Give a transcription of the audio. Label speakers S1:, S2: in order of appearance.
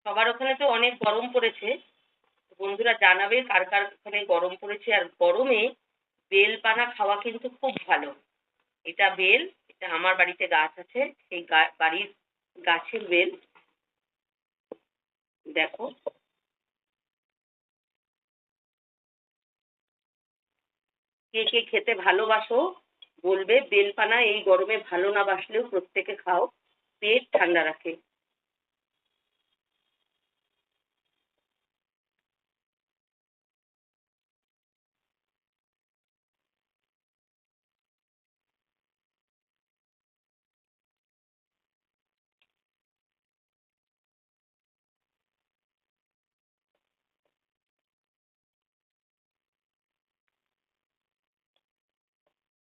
S1: সবার ওখানে তো অনেক গরম পড়েছে। বন্ধুরা জানাবে কার কার ওখানে গরম পড়েছে। আর গরমে বেল পানা খাওয়া কিন্তু খুব ভালো। এটা বেল, এটা আমার বাড়িতে গাছ আছে, সেই বাড়ির গাছের বেল। দেখো, কে কে খেতে ভালোবাসো বলবে। বেলপানা এই গরমে ভালো না বাসলেও প্রত্যেকে খাও, পেট ঠান্ডা রাখে।